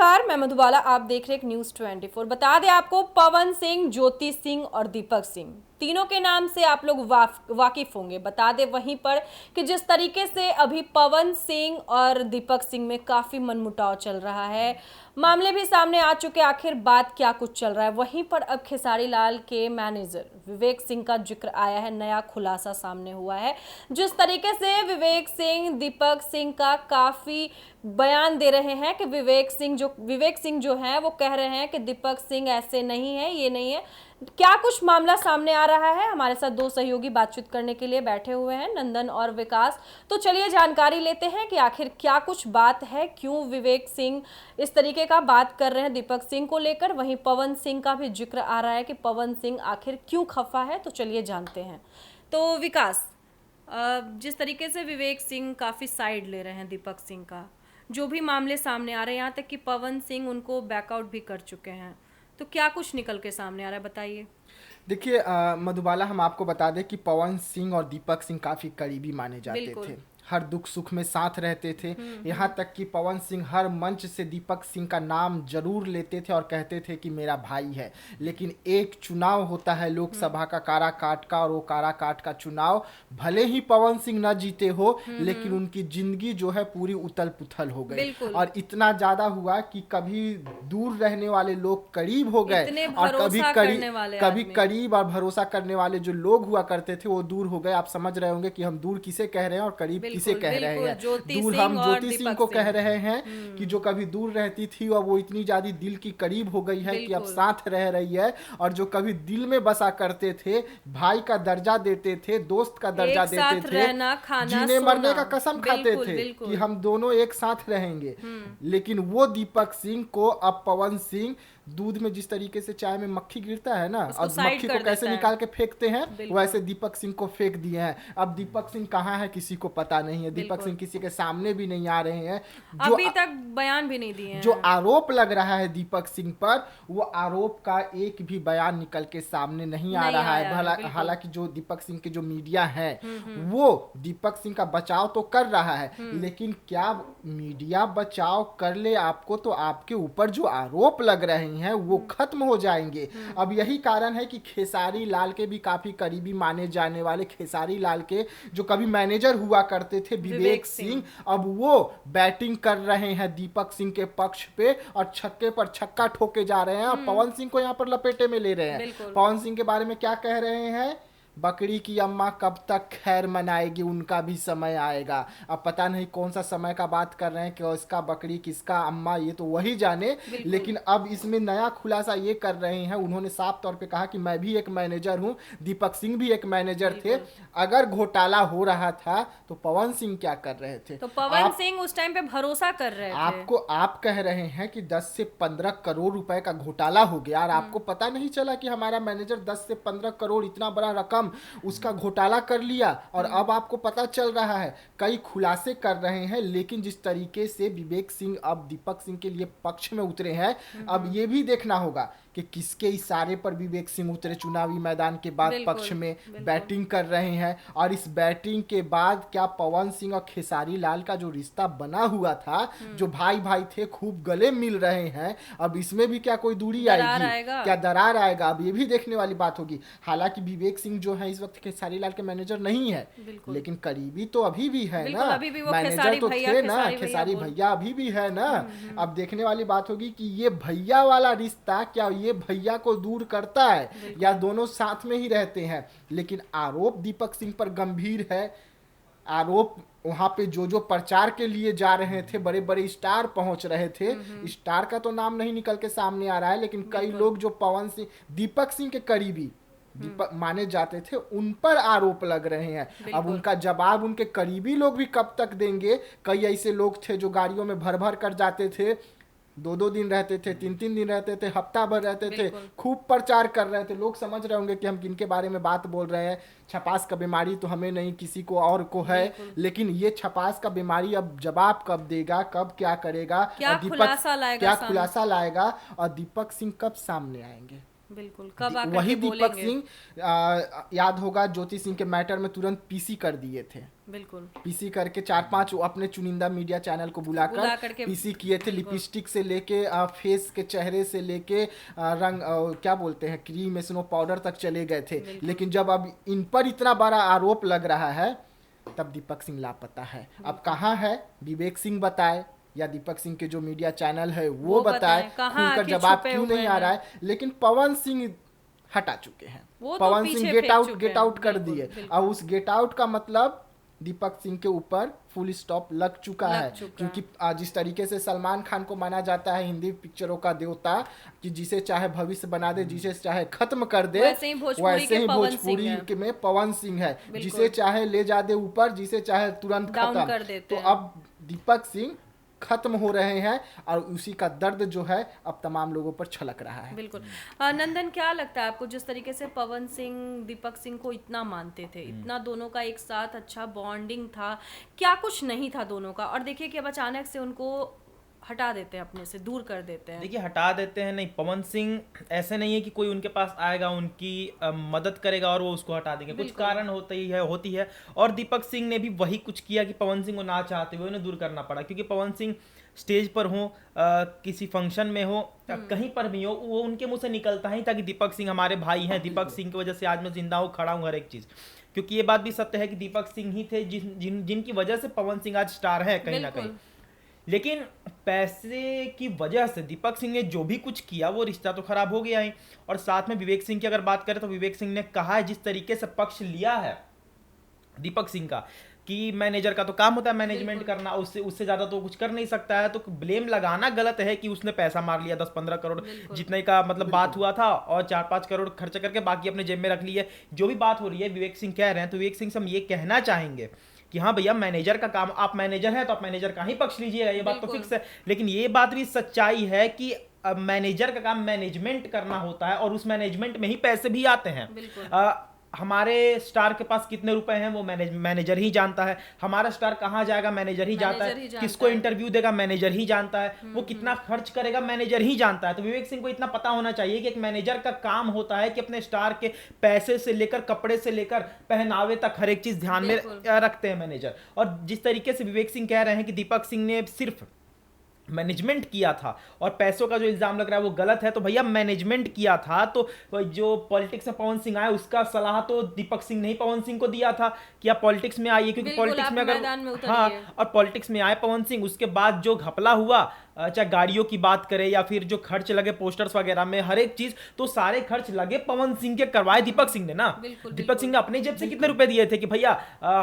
नमस्कार, मैं मधुबाला। आप देख रहे हैं न्यूज़ 24। बता दें आपको, पवन सिंह, ज्योति सिंह और दीपक सिंह, तीनों के नाम से आप लोग वाकिफ होंगे। बता दें वहीं पर कि जिस तरीके से अभी पवन सिंह और दीपक सिंह में काफ़ी मनमुटाव चल रहा है, मामले भी सामने आ चुके, आखिर बात क्या कुछ चल रहा है। वहीं पर अब खेसारी लाल के मैनेजर विवेक सिंह का जिक्र आया है, नया खुलासा सामने हुआ है। जिस तरीके से विवेक सिंह दीपक सिंह का काफ़ी बयान दे रहे हैं कि विवेक सिंह जो हैं वो कह रहे हैं कि दीपक सिंह ऐसे नहीं है, ये नहीं है। क्या कुछ मामला सामने आ रहा है, हमारे साथ दो सहयोगी बातचीत करने के लिए बैठे हुए हैं, नंदन और विकास। तो चलिए जानकारी लेते हैं कि आखिर क्या कुछ बात है, क्यों विवेक सिंह इस तरीके का बात कर रहे हैं दीपक सिंह को लेकर। वहीं पवन सिंह का भी जिक्र आ रहा है कि पवन सिंह आखिर क्यों खफा है। तो चलिए जानते हैं। तो विकास, जिस तरीके से विवेक सिंह काफ़ी साइड ले रहे हैं दीपक सिंह का, जो भी मामले सामने आ रहे हैं, यहाँ तक कि पवन सिंह उनको बैकआउट भी कर चुके हैं, तो क्या कुछ निकल के सामने आ रहा है, बताइए। देखिए मधुबाला, हम आपको बता दें कि पवन सिंह और दीपक सिंह काफ़ी करीबी माने जाते बिल्कुल। थे। हर दुख सुख में साथ रहते थे। यहाँ तक कि पवन सिंह हर मंच से दीपक सिंह का नाम जरूर लेते थे और कहते थे कि मेरा भाई है। लेकिन एक चुनाव होता है लोकसभा का, काराकाट का, और वो काराकाट का चुनाव भले ही पवन सिंह न जीते हो, लेकिन उनकी जिंदगी जो है पूरी उथल पुथल हो गई। बिल्कुल। और इतना ज़्यादा हुआ कि कभी दूर रहने वाले लोग करीब हो गए, इतने और कभी भरोसा करने वाले कभी आदमी। करीब और भरोसा करने वाले जो लोग हुआ करते थे वो दूर हो गए। आप समझ रहे होंगे कि हम दूर किसे कह रहे हैं और करीब किसे कह रहे हैं। ज्योति दूर सिंह हम और ज्योति सिंह दीपक को सिंह। कह रहे हैं कि जो कभी दूर रहती थी और वो इतनी ज्यादा दिल की करीब हो गई है कि अब बिल्कुल। साथ रह रही है। और जो कभी दिल में बसा करते थे, भाई का दर्जा देते थे, दोस्त का दर्जा एक देते साथ थे, रहना, खाना, जीने मरने सोना। का कसम खाते बिल्कुल, थे बिल्कुल। कि हम दोनों एक साथ रहेंगे। लेकिन वो दीपक सिंह को अब पवन सिंह दूध में जिस तरीके से चाय में मक्खी गिरता है ना, उसको और साइड मक्खी कर को कैसे देता है। निकाल के फेंकते हैं, बिल्कुल। वैसे दीपक सिंह को फेंक दिए हैं। अब दीपक सिंह कहाँ है किसी को पता नहीं है। दीपक बिल्कुल। सिंह किसी के सामने भी नहीं आ रहे हैं। अभी तक बयान भी नहीं दिए जो हैं। आरोप लग रहा है दीपक सिंह पर, वो आरोप का एक भी बयान निकल के सामने नहीं आ नहीं रहा आया है, है। बिल्कुल। हालांकि जो दीपक सिंह के जो मीडिया है वो दीपक सिंह का बचाव तो कर रहा है, लेकिन क्या मीडिया बचाव कर ले आपको तो आपके ऊपर जो आरोप लग रहे हैं वो खत्म हो जाएंगे। अब यही कारण है कि खेसारी लाल के भी काफी करीबी माने जाने वाले खेसारी लाल के जो कभी मैनेजर हुआ करते थे विवेक सिंह, अब वो बैटिंग कर रहे हैं दीपक सिंह के पक्ष पे और छक्के पर छक्का ठोके जा रहे हैं और पवन सिंह को यहाँ पर लपेटे में ले रहे हैं। पवन सिंह के बारे में क्या कह रहे हैं? बकरी की अम्मा कब तक खैर मनाएगी, उनका भी समय आएगा। अब पता नहीं कौन सा समय का बात कर रहे हैं, कि इसका बकरी किसका अम्मा, ये तो वही जाने। लेकिन अब इसमें नया खुलासा ये कर रहे हैं, उन्होंने साफ तौर पे कहा कि मैं भी एक मैनेजर हूं, दीपक सिंह भी एक मैनेजर थे। अगर घोटाला हो रहा था तो पवन सिंह क्या कर रहे थे? तो पवन सिंह उस टाइम पे भरोसा कर रहे थे। आप कह रहे हैं कि 10 से 15 करोड़ रुपए का घोटाला हो गया और आपको पता नहीं चला कि हमारा मैनेजर 10 से 15 करोड़, इतना बड़ा रकम उसका घोटाला कर लिया। और अब आपको पता चल रहा है, कई खुलासे कर रहे हैं। लेकिन जिस तरीके से विवेक सिंह अब दीपक सिंह के लिए पक्ष में उतरे हैं, अब ये भी देखना होगा कि किसके इशारे पर विवेक सिंह उतरे चुनावी मैदान के बाद पक्ष में बैटिंग कर रहे हैं। और इस बैटिंग के बाद क्या पवन सिंह और खेसारी लाल का जो रिश्ता बना हुआ था, जो भाई भाई थे, खूब गले मिल रहे हैं, अब इसमें भी क्या कोई दूरी आएगी, क्या दरार आएगा? अब ये भी देखने वाली बात होगी। हालांकि विवेक सिंह जो है इस वक्त खेसारी लाल के मैनेजर नहीं है, लेकिन करीबी तो अभी भी है ना, मैनेजर तो थे ना, खेसारी भैया अभी भी है ना। अब देखने वाली बात होगी कि ये भैया वाला रिश्ता क्या ये भैया को दूर करता है या दोनों साथ में ही रहते हैं। लेकिन आरोप दीपक सिंह पर गंभीर है। आरोप वहां पे जो प्रचार के लिए जा रहे थे, बड़े बड़े स्टार पहुंच रहे थे, स्टार का तो नाम नहीं निकल के सामने आ रहा है, लेकिन कई लोग जो पवन सिंह, दीपक सिंह के करीबी दीपक माने जाते थे, उन पर आरोप लग रहे हैं। अब उनका जवाब उनके करीबी लोग भी कब तक देंगे? कई ऐसे लोग थे जो गाड़ियों में भर भर कर जाते थे, 2-2 दिन रहते थे, 3-3 दिन रहते थे, हफ्ता भर रहते थे, खूब प्रचार कर रहे थे। लोग समझ रहे होंगे कि हम किनके बारे में बात बोल रहे हैं। छपास का बीमारी तो हमें नहीं, किसी को और को है, लेकिन ये छपास का बीमारी अब जवाब कब देगा, कब क्या करेगा, क्या खुलासा लाएगा और दीपक सिंह कब सामने आएंगे? बिल्कुल, कब आकर वही के दीपक बोलेंगे। सिंह याद होगा ज्योति सिंह के मैटर में तुरंत पीसी कर दिए थे। बिल्कुल पीसी करके 4-5 अपने चुनिंदा मीडिया चैनल को बुला बुलाकर करके पीसी किए थे। बिल्कुल। लिपस्टिक से लेके फेस के चेहरे से लेके रंग क्या बोलते हैं क्रीम स्नो पाउडर तक चले गए थे। बिल्कुल। लेकिन जब अब इन पर इतना बड़ा आरोप लग रहा है तब दीपक सिंह लापता है। अब कहाँ है विवेक सिंह बताए या दीपक सिंह के जो मीडिया चैनल है वो बताए, कहाँ खुलकर आखिर जवाब छुपे क्यों हुए नहीं आ रहा है। लेकिन पवन सिंह हटा चुके हैं। वो तो पवन पीछे सिंह फेंक चुके गेट हैं। आउट कर बिल्कुल, दिए। बिल्कुल। अब उस गेट आउट का मतलब दीपक सिंह के ऊपर फुल स्टॉप लग चुका है। क्योंकि जिस तरीके से सलमान खान को माना जाता है हिंदी पिक्चरों का देवता, कि जिसे चाहे भविष्य बना दे, जिसे चाहे खत्म कर दे, वैसे ही भोजपुरी में पवन सिंह है। जिसे चाहे ले जा दे ऊपर, जिसे चाहे तुरंत डाउन खत्म कर देते तो हैं। अब दीपक सिंह खत्म हो रहे हैं और उसी का दर्द जो है अब तमाम लोगों पर छलक रहा है। बिल्कुल। नंदन, क्या लगता है आपको, जिस तरीके से पवन सिंह दीपक सिंह को इतना मानते थे, इतना दोनों का एक साथ अच्छा बॉन्डिंग था, क्या कुछ नहीं था दोनों का, और देखिए कि अब अचानक से उनको हटा देते हैं, अपने से दूर कर देते हैं। देखिए हटा देते हैं नहीं, पवन सिंह ऐसे नहीं है कि कोई उनके पास आएगा उनकी मदद करेगा और वो उसको हटा देंगे। कुछ कारण होती है और दीपक सिंह ने भी वही कुछ किया कि पवन सिंह को ना चाहते हुए उन्हें दूर करना पड़ा। क्योंकि पवन सिंह स्टेज पर हो, किसी फंक्शन में हो, कहीं पर भी हो, वो उनके मुंह से निकलता ही था कि दीपक सिंह हमारे भाई हैं, दीपक सिंह की वजह से आज मैं जिंदा हूँ, खड़ा हूँ, हर एक चीज़। क्योंकि ये बात भी सत्य है कि दीपक सिंह ही थे जिनकी वजह से पवन सिंह आज स्टार है कहीं ना कहीं। लेकिन पैसे की वजह से दीपक सिंह ने जो भी कुछ किया वो रिश्ता तो खराब हो गया है। और साथ में विवेक सिंह की अगर बात करें तो विवेक सिंह ने कहा है, जिस तरीके से पक्ष लिया है दीपक सिंह का, कि मैनेजर का तो काम होता है मैनेजमेंट करना, उससे ज्यादा तो कुछ कर नहीं सकता है, तो ब्लेम लगाना गलत है कि उसने पैसा मार लिया 10-15 करोड़ जितने का मतलब बात हुआ था और 4-5 करोड़ खर्च करके बाकी अपने जेब में रख लिए। जो भी बात हो रही है विवेक सिंह कह रहे हैं, तो विवेक सिंह से हम ये कहना चाहेंगे कि हाँ भैया, मैनेजर का काम, आप मैनेजर हैं तो आप मैनेजर का ही पक्ष लीजिएगा, ये बात तो फिक्स है। लेकिन ये बात भी सच्चाई है कि अब मैनेजर का काम मैनेजमेंट करना होता है और उस मैनेजमेंट में ही पैसे भी आते हैं। हमारे स्टार के पास कितने रुपए हैं वो मैनेजर ही जानता है। हमारा स्टार कहाँ जाएगा मैनेजर ही जानता है। किसको इंटरव्यू देगा मैनेजर ही जानता है। वो कितना खर्च करेगा मैनेजर ही जानता है। तो विवेक सिंह को इतना पता होना चाहिए कि एक मैनेजर का काम होता है कि अपने स्टार के पैसे से लेकर, कपड़े से लेकर, पहनावे तक हर एक चीज ध्यान में रखते हैं मैनेजर। और जिस तरीके से विवेक सिंह कह रहे हैं कि दीपक सिंह ने सिर्फ मैनेजमेंट किया था और पैसों का जो इल्जाम लग रहा है वो गलत है, तो भैया मैनेजमेंट किया था तो जो पॉलिटिक्स में पवन सिंह आए उसका सलाह तो दीपक सिंह ने ही पवन सिंह को दिया था कि आप पॉलिटिक्स में आइए। क्योंकि पॉलिटिक्स में अगर और पॉलिटिक्स में आए पवन सिंह, उसके बाद जो घपला हुआ, चाहे गाड़ियों की बात करें या फिर जो खर्च लगे पोस्टर्स वगैरह में, हर एक चीज, तो सारे खर्च लगे पवन सिंह के करवाए दीपक सिंह ने ना। दीपक सिंह ने अपने जेब से कितने रुपए दिए थे कि भैया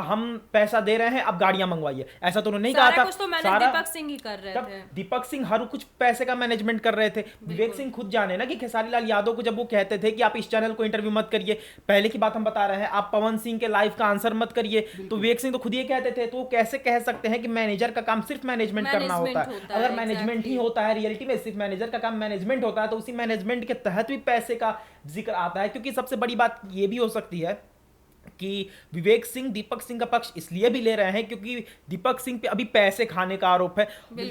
हम पैसा दे रहे हैं, अब गाड़ियां मंगवाइए, ऐसा तो उन्होंने नहीं कहा था। सारा दीपक सिंह ही कर रहे थे। दीपक सिंह हर कुछ पैसे का मैनेजमेंट कर रहे थे। विवेक सिंह खुद जाने ना कि खेसारी लाल यादव को जब वो कहते थे कि आप इस चैनल को इंटरव्यू मत करिए, पहले की बात हम बता रहे हैं, आप पवन सिंह के लाइव का आंसर मत करिए, तो विवेक सिंह तो खुद ये कहते थे। तो वो कैसे कह सकते हैं कि मैनेजर का काम सिर्फ मैनेजमेंट करना होता है? अगर मैनेजमेंट ही होता है, रियलिटी में सिर्फ मैनेजर का काम मैनेजमेंट होता है, तो उसी मैनेजमेंट के तहत भी पैसे का जिक्र आता है। क्योंकि सबसे बड़ी बात ये भी हो सकती है कि विवेक सिंह दीपक सिंह का पक्ष इसलिए भी ले रहे हैं क्योंकि दीपक सिंह पे अभी पैसे खाने का आरोप है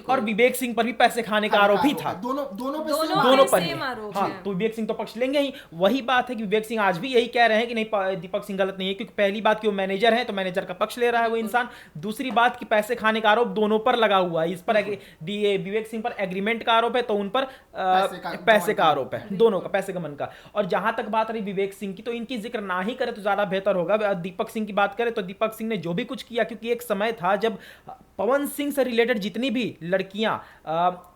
और विवेक सिंह पर भी पैसे खाने का आरोप ही था। दोनों पर ही। हाँ, तो विवेक सिंह तो पक्ष लेंगे ही। वही बात है कि विवेक सिंह आज भी यही कह रहे हैं कि नहीं, दीपक सिंह गलत नहीं है, क्योंकि पहली बात कि वो मैनेजर है तो मैनेजर का पक्ष ले रहा है वो इंसान। दूसरी बात कि पैसे खाने का आरोप दोनों पर लगा हुआ है। इस पर विवेक सिंह पर एग्रीमेंट का आरोप है तो उन पर पैसे का आरोप है, दोनों का, पैसे का मन का। और जहां तक बात रही विवेक सिंह की, तो इनकी जिक्र ना ही करे तो ज्यादा बेहतर होगा। दीपक सिंह की बात करें तो दीपक सिंह ने जो भी कुछ किया, क्योंकि एक समय था जब पवन सिंह से रिलेटेड जितनी भी लड़कियां,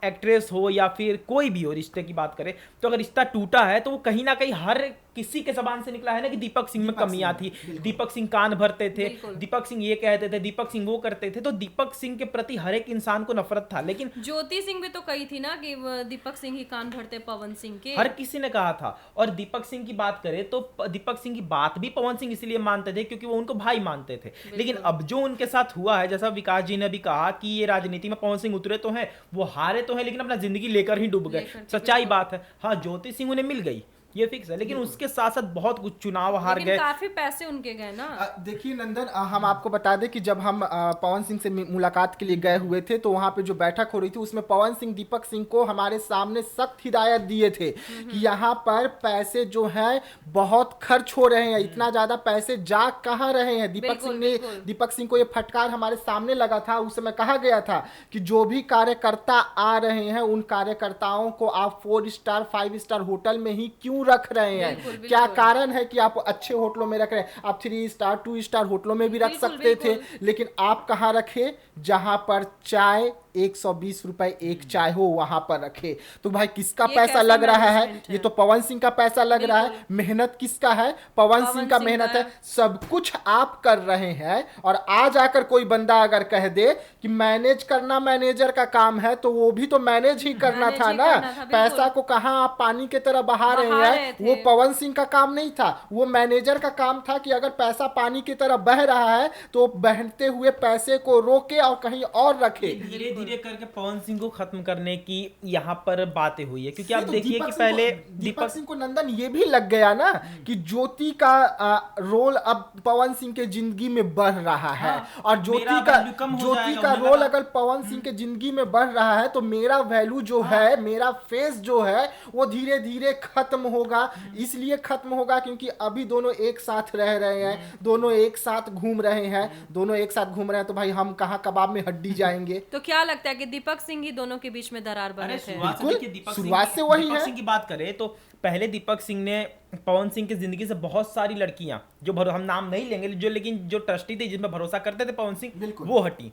एक्ट्रेस हो या फिर कोई भी हो, रिश्ते की बात करें तो अगर रिश्ता टूटा है तो वो कहीं ना कहीं हर किसी के जबान से निकला है ना कि दीपक सिंह में कमियां थी, दीपक सिंह कान भरते थे, दीपक सिंह ये कहते थे, दीपक सिंह वो करते थे। तो दीपक सिंह के प्रति हर एक इंसान को नफरत था। लेकिन ज्योति सिंह भी तो कही थी ना कि दीपक सिंह ही कान भरते पवन सिंह के, हर किसी ने कहा था। और दीपक सिंह की बात करें तो दीपक सिंह की बात भी पवन सिंह इसलिए मानते थे क्योंकि वो उनको भाई मानते थे। लेकिन अब जो उनके साथ हुआ है, जैसा विकास जी ने भी कहा कि ये राजनीति में पवन सिंह उतरे तो हैं, वो हारे तो हैं, लेकिन अपना जिंदगी लेकर ही डूब गए। सच्चाई बात है। हाँ, ज्योति सिंह उन्हें मिल गई, ये फिक्स है। लेकिन उसके साथ साथ बहुत कुछ चुनाव हार लेकिन गए। काफी पैसे उनके गए ना। देखिए नंदन, हम आपको बता दें कि जब हम पवन सिंह से मुलाकात के लिए गए हुए थे तो वहां पे जो बैठक हो रही थी उसमें पवन सिंह दीपक सिंह को हमारे सामने सख्त हिदायत दिए थे कि यहाँ पर पैसे जो है बहुत खर्च हो रहे हैं, इतना ज्यादा पैसे जा कहाँ रहे हैं। दीपक सिंह को ये फटकार हमारे सामने लगा था। उस समय कहा गया था कि जो भी कार्यकर्ता आ रहे हैं उन कार्यकर्ताओं को आप 4 स्टार 5 स्टार होटल में ही क्यों रख रहे हैं। क्या कारण है कि आप अच्छे होटलों में रख रहे हैं। आप 3 स्टार 2 स्टार होटलों में भी रख सकते थे, लेकिन आप कहाँ रखे, जहां पर चाय 120 रुपए एक चाय हो वहां पर रखे। तो भाई किसका पैसा लग रहा है? ये तो पवन सिंह का पैसा लग रहा है। मेहनत किसका है? पवन सिंह का मेहनत है। सब कुछ आप कर रहे हैं और आज आकर कोई बंदा अगर कह दे कि मैनेज करना मैनेजर का काम है, तो वो भी तो मैनेज ही करना था ना। पैसा को कहां आप पानी की तरह बहा रहे हैं। वो पवन सिंह का काम नहीं था, वो मैनेजर का काम था कि अगर पैसा पानी की तरह बह रहा है तो बहते हुए पैसे को रोके और कहीं और रखे। धीरे धीरे करके पवन सिंह को खत्म करने की यहाँ पर बातें हुई है, क्योंकि आप देखिए कि पहले दीपक सिंह को नंदन ये भी लग गया ना कि ज्योति का रोल अब पवन सिंह के जिंदगी में बढ़ रहा है। और ज्योति का रोल अगर पवन सिंह के जिंदगी में बढ़ रहा है तो मेरा वैल्यू जो है, मेरा फेस जो है वो धीरे धीरे खत्म होगा। इसलिए खत्म होगा क्योंकि अभी दोनों एक साथ रह रहे हैं, दोनों एक साथ घूम रहे हैं, तो भाई हम कहाँ कबाब में हड्डी जाएंगे। तो क्या लगता है कि दीपक सिंह ही दोनों के बीच में दरार बने थे? शुरुआत से वही है। दीपक सिंह की बात करें तो पहले दीपक सिंह ने पवन सिंह की जिंदगी से बहुत सारी लड़कियां जो हम नाम नहीं लेंगे लेकिन जो ट्रस्टी थी जिसमें भरोसा करते थे पवन सिंह, वो हटी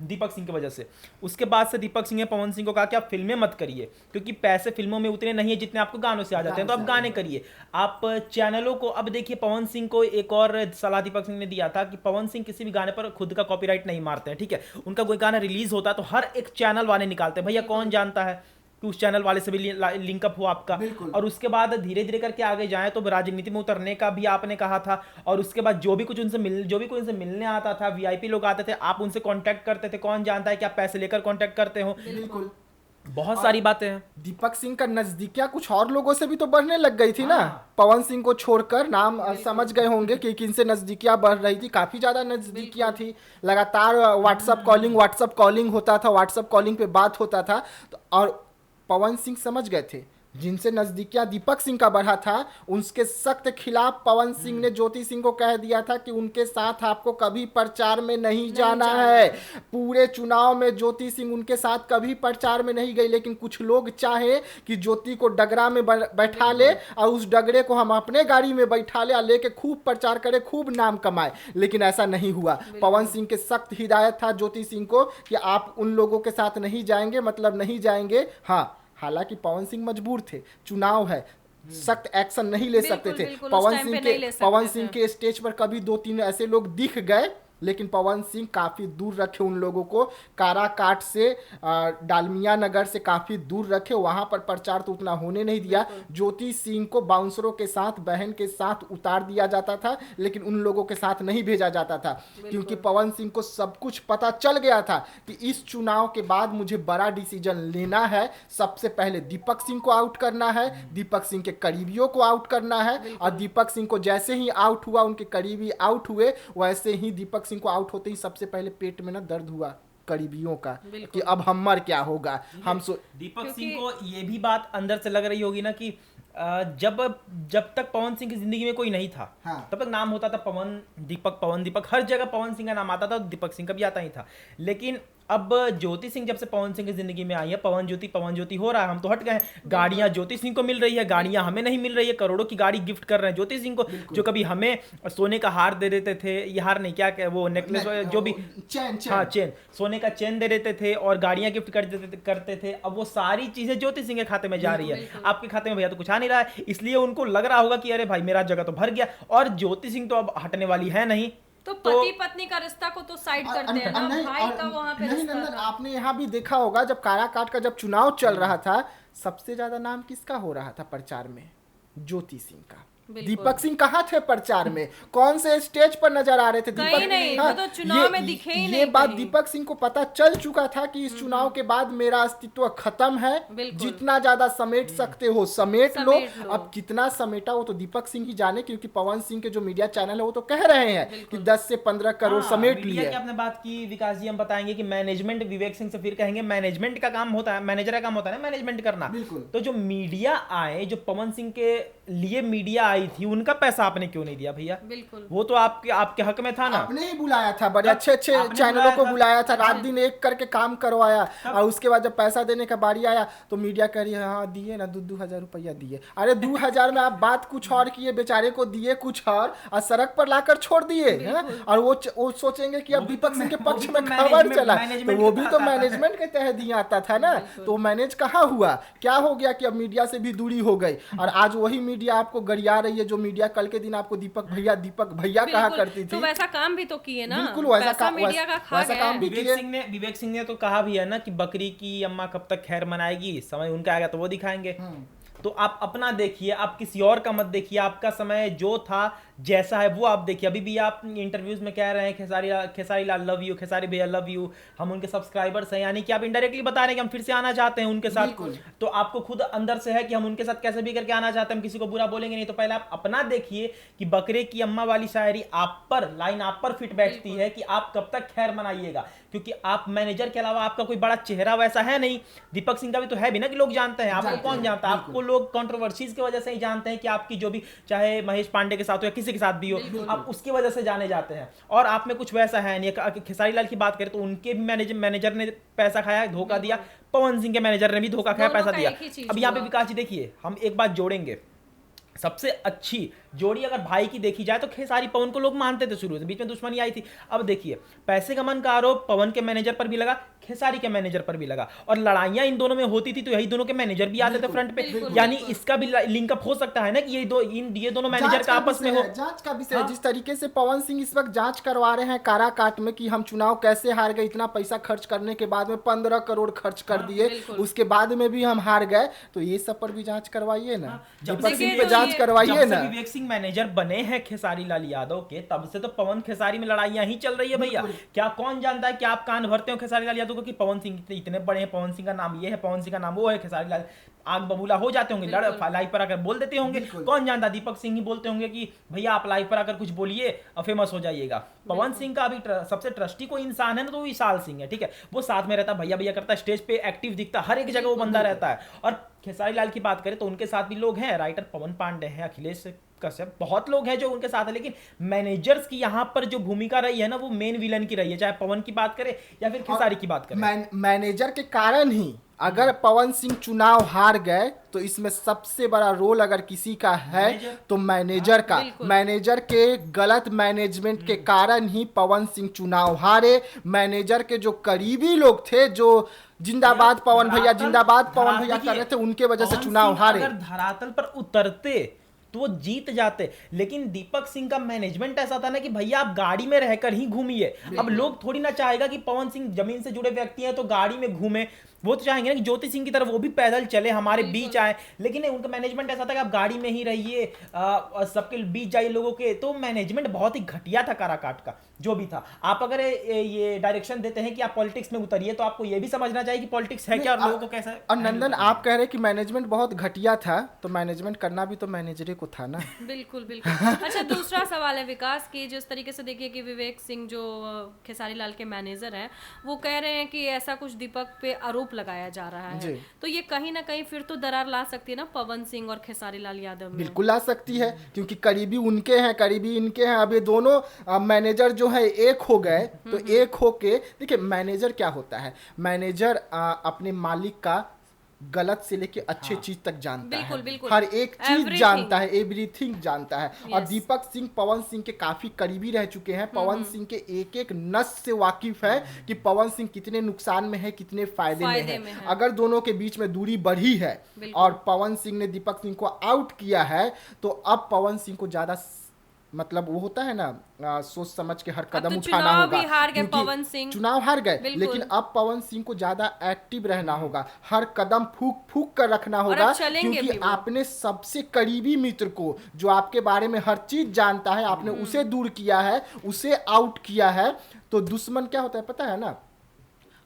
दीपक सिंह की वजह से। उसके बाद से दीपक सिंह ने पवन सिंह को कहा कि आप फिल्में मत करिए, क्योंकि पैसे फिल्मों में उतने नहीं है जितने आपको गानों से आ जाते हैं, तो आप गाने करिए। आप चैनलों को, अब देखिए पवन सिंह को एक और सलाह दीपक सिंह ने दिया था कि पवन सिंह किसी भी गाने पर खुद का कॉपीराइट नहीं मारते हैं, ठीक है। उनका कोई गाना रिलीज होता है तो हर एक चैनल वाले निकालते हैं, भैया कौन जानता है कि उस चैनल वाले से भी लिंकअप हो आपका। और उसके बाद धीरे धीरे करके आगे जाएं तो राजनीति में उतरने का भी आपने कहा था। और उसके बाद जो भी कोई उनसे मिलने आता था, वीआईपी लोग आते थे, आप उनसे कांटेक्ट करते थे। कौन जानता है कि आप पैसे लेकर कांटेक्ट करते हो। बिल्कुल, बहुत सारी बातें हैं। दीपक सिंह का नजदीकियां कुछ और लोगों से भी तो बढ़ने लग गई थी ना। पवन सिंह को छोड़कर नाम समझ गए होंगे कि किनसे नजदीकियां बढ़ रही थी। काफी ज्यादा नजदीकियां थी। लगातार व्हाट्सएप कॉलिंग होता था, व्हाट्सएप कॉलिंग पे बात होता था। और पवन सिंह समझ गए थे जिनसे नजदीकियां दीपक सिंह का बढ़ा था, उनके सख्त खिलाफ पवन सिंह ने ज्योति सिंह को कह दिया था कि उनके साथ आपको कभी प्रचार में नहीं जाना है। पूरे चुनाव में ज्योति सिंह उनके साथ कभी प्रचार में नहीं गई, लेकिन कुछ लोग चाहे कि ज्योति को डगरा में बैठा ले और उस डगरे को हम अपने गाड़ी में बैठा ले और लेके खूब प्रचार करे, खूब नाम कमाए, लेकिन ऐसा नहीं हुआ। पवन सिंह के सख्त हिदायत था ज्योति सिंह को कि आप उन लोगों के साथ नहीं जाएंगे, मतलब नहीं जाएंगे। हाँ, हालांकि पवन सिंह मजबूर थे, चुनाव है, सख्त एक्शन नहीं ले सकते थे। पवन सिंह के स्टेज पर कभी 2-3 ऐसे लोग दिख गए, लेकिन पवन सिंह काफी दूर रखे उन लोगों को। काराकाट से डालमिया नगर से काफी दूर रखे, वहां पर प्रचार तो उतना होने नहीं दिया। ज्योति सिंह को बाउंसरों के साथ, बहन के साथ उतार दिया जाता था, लेकिन उन लोगों के साथ नहीं भेजा जाता था, क्योंकि पवन सिंह को सब कुछ पता चल गया था कि इस चुनाव के बाद मुझे बड़ा डिसीजन लेना है। सबसे पहले दीपक सिंह को आउट करना है, दीपक सिंह के करीबियों को आउट करना है। और दीपक सिंह को जैसे ही आउट हुआ, उनके करीबी आउट हुए, वैसे ही दीपक सिंह को आउट होते ही सबसे पहले पेट में ना दर्द हुआ करीबियों का कि अब हमर क्या होगा। दीपक सिंह को ये भी बात अंदर से लग रही होगी ना कि जब तक पवन सिंह की जिंदगी में कोई नहीं था, हाँ, तब तक नाम होता था पवन दीपक, हर जगह पवन सिंह का नाम आता था, दीपक सिंह का भी आता ही था। लेकिन अब ज्योति सिंह जब से पवन सिंह की जिंदगी में आई है, पवन ज्योति हो रहा है, हम तो हट गए हैं। गाड़ियां ज्योति सिंह को मिल रही है, गाड़ियां हमें नहीं मिल रही है। करोड़ों की गाड़ी गिफ्ट कर रहे हैं ज्योति सिंह को, जो कभी हमें सोने का हार दे देते थे, ये हार नहीं, क्या वो नेकलेस, जो भी चेन, सोने का चेन दे देते थे और गाड़ियां गिफ्ट करते थे। अब वो सारी चीजें ज्योति सिंह के खाते में जा रही है। आपके खाते में भैया तो कुछ आ नहीं रहा है, इसलिए उनको लग रहा होगा कि अरे भाई मेरा जगह तो भर गया। और ज्योति सिंह तो अब हटने वाली है नहीं, तो पति पत्नी का रिश्ता को तो साइड करते हैं ना, भाई का वहां पे रिश्ता था। आपने यहाँ भी देखा होगा जब काराकाट का जब चुनाव चल रहा था, सबसे ज्यादा नाम किसका हो रहा था प्रचार में? ज्योति सिंह का। दीपक सिंह कहाँ थे प्रचार में, कौन से स्टेज पर नजर आ रहे थे? कहीं दीपक नहीं, वो तो चुनाव में दिखे ही ये नहीं बात कहीं। दीपक सिंह को पता चल चुका था कि इस चुनाव के बाद मेरा अस्तित्व खत्म है, बिल्कुल। जितना ज्यादा समेट सकते हो समेट लो। समेट लो। अब कितना समेटा वो तो दीपक सिंह ही जाने, क्योंकि पवन सिंह के जो मीडिया चैनल है वो तो कह रहे हैं कि 10 से 15 करोड़ हाँ, समेट मीडिया लिए। की आपने बात की विकास जी, हम बताएंगे कि मैनेजमेंट, विवेक सिंह से फिर कहेंगे मैनेजमेंट का काम होता है, मैनेजर का काम होता है ना मैनेजमेंट करना। बिल्कुल। तो जो मीडिया आए, जो पवन सिंह के लिए मीडिया आई थी, उनका पैसा आपने क्यों नहीं दिया भैया? बिल्कुल। वो तो आपके आपके हक में था ना। आपने ही बुलाया था, बड़े अच्छे अच्छे आपने चैनलों को बुलाया बुलाया था, रात दिन एक करके काम करवाया, और उसके बाद जब पैसा देने का बारी आया तो मीडिया कह रही है हाँ दिए ना, 2,000 रुपया दिए। अरे 2,000 में आप बात कुछ और किए, बेचारे को दिए कुछ और सड़क पर लाकर छोड़ दिए हैं, और वो सोचेंगे कि अब दीपक सिंह के पक्ष में खबर चला, तो वो भी तो मैनेजमेंट के तहत ही आता था ना। तो मैनेज कहाँ हुआ? क्या हो गया कि अब मीडिया से भी दूरी हो गई, और आज वही मीडिया आपको गरिया रही है जो मीडिया कल के दिन आपको दीपक भैया कहा करती थी। तो वैसा काम भी तो किए ना, बिल्कुल वैसा पैसा मीडिया का खा वैसा गया काम है। भी किए। विवेक सिंह ने तो कहा भी है ना कि बकरी की अम्मा कब तक खैर मनाएगी, समय उनका आएगा तो वो दिखाएंगे। तो आप अपना देखिए, आप किसी और का मत देखिए, आपका समय जो था जैसा है वो आप देखिए। अभी भी आप इंटरव्यूज में कह रहे हैं खेसारी लाल लव यू, खेसारी भैया लव यू, हम उनके सब्सक्राइबर्स हैं, यानी कि आप इनडायरेक्टली बता रहे हैं कि हम फिर से आना चाहते हैं उनके साथ। तो आपको खुद अंदर से है कि हम उनके साथ कैसे भी करके आना चाहते हैं, हम किसी को बुरा बोलेंगे नहीं। तो पहले आप अपना देखिए कि बकरे की अम्मा वाली शायरी आप पर, लाइन आप पर फिट बैठती है कि आप कब तक खैर मनाइएगा, क्योंकि आप मैनेजर के अलावा आपका कोई बड़ा चेहरा वैसा है नहीं। दीपक सिंह का भी तो है भी ना कि लोग जानते हैं, आपको कौन जानता है? आपको लोग कंट्रोवर्सीज की वजह से ही जानते हैं कि आपकी जो भी, चाहे महेश पांडे के साथ हो या किसी के साथ भी हो, आप उसकी वजह से जाने जाते हैं। और आप में कुछ वैसा है नहीं। खेसारी लाल की बात करें तो उनके भी मैनेजर ने पैसा खाया, धोखा दिया, पवन सिंह के मैनेजर ने भी धोखा खाया, पैसा दिया। अब यहाँ पे विकास जी देखिए, हम एक बात जोड़ेंगे, सबसे अच्छी जोड़ी अगर भाई की देखी जाए तो खेसारी पवन को लोग मानते थे शुरू से, बीच में दुश्मनी आई थी। अब देखिए पैसे का मन का आरोप पवन के मैनेजर पर भी लगा, खेसारी के मैनेजर पर भी लगा, और लड़ाइयां इन दोनों में होती थी तो यही दोनों के मैनेजर भी आते थे फ्रंट पे। यानी इसका भी लिंकअप हो सकता है ना कि ये दोनों मैनेजर का आपस में हो। जांच का विषय जिस तरीके से पवन सिंह इस वक्त जांच करवा रहे हैं काराकाट में कि हम चुनाव कैसे हार गए, इतना पैसा खर्च करने के बाद में 15 करोड़ खर्च कर दिए, उसके बाद में भी हम हार गए, तो ये सब पर भी जांच करवाइए ना, दीपक सिंह पे जांच करवाइए ना। विवेक सिंह मैनेजर बने हैं खेसारी लाल यादव के, तब से तो पवन खेसारी में लड़ाइयां ही चल रही है भैया। क्या कौन जानता है कि आप कान भरते हो खेसारी लाल यादव को कि पवन सिंह इतने बड़े हैं, पवन सिंह का नाम ये है, पवन सिंह का नाम वो है, खेसारी लाल आग बबूला हो जाते होंगे, लाइव पर आकर बोल देते होंगे। कौन जानता, दीपक सिंह ही बोलते होंगे कि भैया आप लाइव पर आकर कुछ बोलिए और फेमस हो जाइएगा। पवन सिंह का अभी सबसे ट्रस्टी कोई इंसान है ना तो वो विशाल सिंह है, ठीक है, वो साथ में रहता, भैया भैया करता, स्टेज पे एक्टिव दिखता, हर एक जगह वो बंदा रहता है। और खेसारी लाल की बात करें तो उनके साथ भी लोग हैं, राइटर पवन पांडे हैं, अखिलेश कश्यप, बहुत लोग हैं जो उनके साथ है, लेकिन मैनेजर्स की यहाँ पर जो भूमिका रही है ना वो मेन विलन की रही है, चाहे पवन की बात करें या फिर खेसारी की बात करें। मैनेजर के कारण ही अगर पवन सिंह चुनाव हार गए तो इसमें सबसे बड़ा रोल अगर किसी का है तो मैनेजर का। मैनेजर के गलत मैनेजमेंट के कारण ही पवन सिंह चुनाव हारे। मैनेजर के जो करीबी लोग थे, जो जिंदाबाद पवन भैया, जिंदाबाद पवन भैया कर रहे थे, उनके वजह से चुनाव हारे। अगर धरातल पर उतरते तो वो जीत जाते, लेकिन दीपक सिंह का मैनेजमेंट ऐसा था ना कि भैया आप गाड़ी में रहकर ही घूमिए। अब लोग थोड़ी ना चाहेगा कि पवन सिंह जमीन से जुड़े व्यक्ति हैं तो गाड़ी में घूमे, वो तो चाहेंगे ना कि ज्योति सिंह की तरह वो भी पैदल चले, हमारे बीच आए, लेकिन उनका मैनेजमेंट ऐसा था कि आप गाड़ी में ही रहिए, सबके बीच जाइए लोगों के। तो मैनेजमेंट बहुत ही घटिया था काराकाट का जो भी था। आप अगर ये डायरेक्शन देते हैं कि आप पॉलिटिक्स में उतरिए तो आपको ये भी समझना चाहिए कि पॉलिटिक्स है क्या और लोगों को कैसा है। और नंदन आप कह रहे कि मैनेजमेंट बहुत घटिया था, तो मैनेजमेंट करना भी तो मैनेजरे को था ना। बिल्कुल बिल्कुल। अच्छा, दूसरा सवाल है विकास की, जिस तरीके से देखिए कि विवेक सिंह जो खेसारी लाल के मैनेजर हैं वो कह रहे हैं कि ऐसा कुछ दीपक पे आरोप लगाया जा रहा है, तो ये कहीं ना कहीं फिर तो दरार ला सकती है ना पवन सिंह और खेसारी लाल यादव में। बिल्कुल ला सकती है, क्योंकि करीबी उनके हैं, करीबी इनके हैं। अब ये दोनों मैनेजर जो है एक हो गए, तो एक होके देखिए मैनेजर क्या होता है, मैनेजर अपने मालिक का गलत से लेके अच्छे चीज तक जानता है, बिल्कुल। हर एक चीज जानता है, एवरीथिंग जानता है। और दीपक सिंह पवन सिंह के काफी करीबी रह चुके हैं, पवन सिंह के एक एक नस से वाकिफ है कि पवन सिंह कितने नुकसान में है, कितने फायदे में है। अगर दोनों के बीच में दूरी बढ़ी है और पवन सिंह ने दीपक सिंह को आउट किया है, तो अब पवन सिंह को ज्यादा मतलब वो होता है ना, सोच समझ के हर कदम तो उठाना चुनाव होगा। भी हार गए क्योंकि पवन सिंह। चुनाव हार गए, बिल्कुल। लेकिन अब पवन सिंह को ज्यादा एक्टिव रहना होगा, हर कदम फूक फूक कर रखना और होगा, अब चलेंगे क्योंकि भी वो। आपने सबसे करीबी मित्र को, जो आपके बारे में हर चीज जानता है, आपने उसे दूर किया है, उसे आउट किया है। तो दुश्मन क्या होता है पता है ना,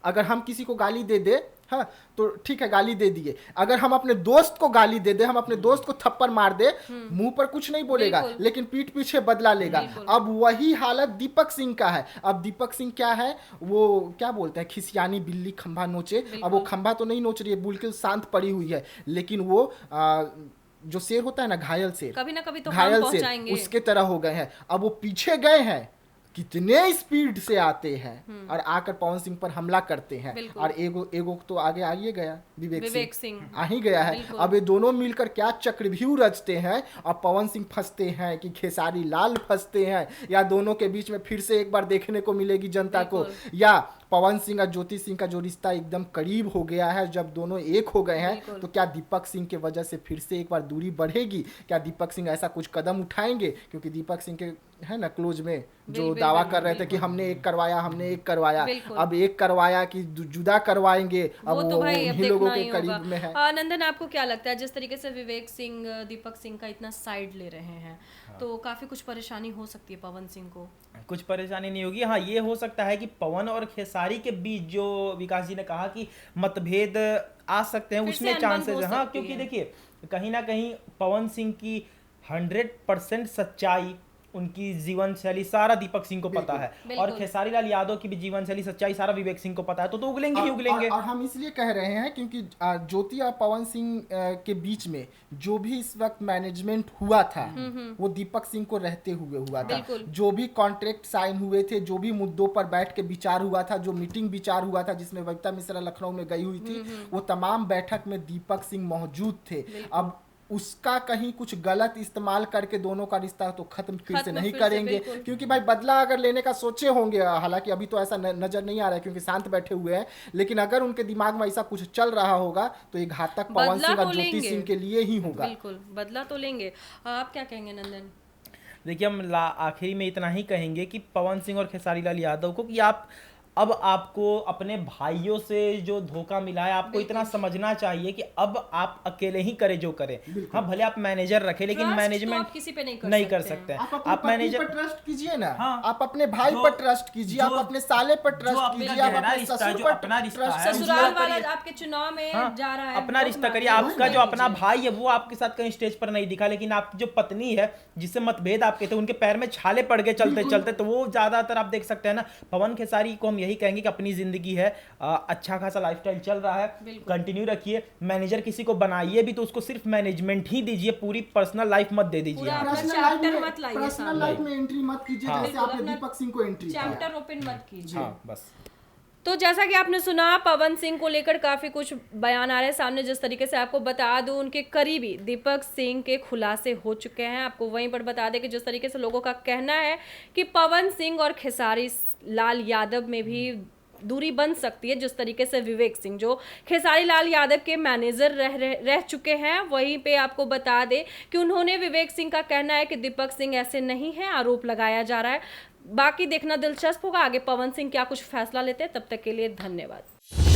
अगर हम किसी को गाली दे दे, हाँ तो ठीक है गाली दे दिए, अगर हम अपने दोस्त को गाली दे दे, हम अपने दोस्त को थप्पड़ मार दे, मुंह पर कुछ नहीं बोलेगा, बिल्कुल। लेकिन पीठ पीछे बदला लेगा। बिल्कुल। अब वही हालत दीपक सिंह का है। अब दीपक सिंह क्या है, वो क्या बोलते हैं, खिसियानी बिल्ली खंभा नोचे। अब वो खंभा तो नहीं नोच रही है, बिल्कुल शांत पड़ी हुई है, लेकिन वो जो शेर होता है ना, घायल शेर, कभी ना कभी तो घायल हम शेर पहुंचाएंगे। उसके तरह हो गए हैं। अब वो पीछे गए हैं, कितने स्पीड से आते हैं और आकर पवन सिंह पर हमला करते हैं। बिल्कुल। और एगो तो आगे आ ही गया, विवेक सिंह। आ ही गया है। बिल्कुल। अब ये दोनों मिलकर क्या चक्रव्यूह रचते हैं, और पवन सिंह फंसते हैं कि खेसारी लाल फंसते हैं, या दोनों के बीच में फिर से एक बार देखने को मिलेगी जनता को, या पवन सिंह और ज्योति सिंह का जो रिश्ता एकदम करीब हो गया है, जब दोनों एक हो गए हैं, तो क्या दीपक सिंह के वजह से फिर से एक बार दूरी बढ़ेगी? क्या दीपक सिंह ऐसा कुछ कदम उठाएंगे? क्योंकि दीपक सिंह के है ना क्लोज में जो दावा कर रहे थे कि हमने एक करवाया, हमने एक करवाया, अब एक करवाया कि जुदा करवाएंगे, अब वो तो वो भाई अब उन्हीं लोगों देखना के ही करीब होगा। में है। नंदन, आपको क्या लगता है जिस तरीके से विवेक सिंह दीपक सिंह का इतना साइड ले रहे हैं, तो काफी कुछ परेशानी हो सकती है पवन सिंह को? कुछ परेशानी नहीं होगी। हाँ, ये हो सकता है कि पवन और खेसारी के बीच जो विकास जी ने कहा कि मतभेद आ सकते हैं, फिर से उसमें अनबन चांसेस हो है। हाँ, सकती क्योंकि है। देखिए कहीं ना कहीं पवन सिंह की 100% सच्चाई, उनकी जीवन शैली सारा दीपक सिंह को पता है, और बिल्कुल। खेसारी लाल यादव की भी जीवन शैली सच्चाई सारा विवेक सिंह को पता है, तो उगलेंगे ही उगलेंगे। और हम इसलिए कह रहे हैं क्योंकि ज्योति और पवन सिंह के बीच में जो भी इस वक्त मैनेजमेंट हुआ था, वो दीपक सिंह को रहते हुए हुआ था। बिल्कुल। जो भी कॉन्ट्रैक्ट साइन हुए थे, जो भी मुद्दों पर बैठ के विचार हुआ था, जो मीटिंग विचार हुआ था जिसमें बबीता मिश्रा लखनऊ में गई हुई थी, वो तमाम बैठक में दीपक सिंह मौजूद थे। अब उसका कहीं कुछ गलत इस्तेमाल करके दोनों का रिश्ता तो खत्म फिर से नहीं करेंगे, क्योंकि भाई बदला अगर लेने का सोचे होंगे, हालांकि अभी तो ऐसा नजर नहीं आ रहा है क्योंकि शांत बैठे हुए हैं, लेकिन अगर उनके दिमाग में ऐसा कुछ चल रहा होगा तो ये घातक पवन सिंह और ज्योति सिंह के लिए ही होगा। बिल्कुल, बदला तो लेंगे। आप क्या कहेंगे नंदन? देखिए, हम आखिरी में इतना ही कहेंगे कि पवन सिंह और खेसारी लाल यादव को कि अब आपको अपने भाइयों से जो धोखा मिला है, आपको इतना समझना चाहिए कि अब आप अकेले ही करें जो करें। हाँ, भले आप मैनेजर रखें, लेकिन मैनेजमेंट तो किसी पे नहीं कर सकते। आप मैनेजर पर ट्रस्ट कीजिए ना। हाँ, आप अपने भाई पर ट्रस्ट कीजिए, आप अपने साले पर ट्रस्ट कीजिए, आप अपने ससुर पर अपना रिश्ता ट्रस्ट है, ससुराल वाला आपके चुनाव में जा रहा है, अपना रिश्ता करिए। आपका जो अपना भाई है वो आपके साथ कहीं स्टेज पर नहीं दिखा, लेकिन आपकी जो पत्नी है जिससे मतभेद आपके थे, उनके पैर में छाले पड़ गए चलते चलते, तो वो ज्यादातर आप देख सकते हैं ना। पवन खेसारी को हम यही कहेंगे कि अपनी जिंदगी है, अच्छा खासा लाइफस्टाइल चल रहा है, कंटिन्यू रखिए। मैनेजर किसी को बनाइए भी तो उसको सिर्फ मैनेजमेंट ही दीजिए, पूरी पर्सनल लाइफ मत दे दीजिए। पर्सनल लाइफ में एंट्री मत कीजिए, जैसे आपने दीपक सिंह को एंट्री किया। चैप्टर ओपन मत कीजिए। हाँ, बस। तो जैसा कि आपने सुना, पवन सिंह को लेकर काफी कुछ बयान आ रहे हैं सामने। जिस तरीके से आपको बता दूं, उनके करीबी दीपक सिंह के खुलासे हो चुके हैं। आपको वहीं पर बता दें कि जिस तरीके से लोगों का कहना है कि पवन सिंह और खेसारी लाल यादव में भी दूरी बन सकती है, जिस तरीके से विवेक सिंह जो खेसारी लाल यादव के मैनेजर रह चुके हैं, वहीं पे आपको बता दें कि उन्होंने, विवेक सिंह का कहना है कि दीपक सिंह ऐसे नहीं है, आरोप लगाया जा रहा है। बाकी देखना दिलचस्प होगा आगे पवन सिंह क्या कुछ फैसला लेते हैं। तब तक के लिए धन्यवाद।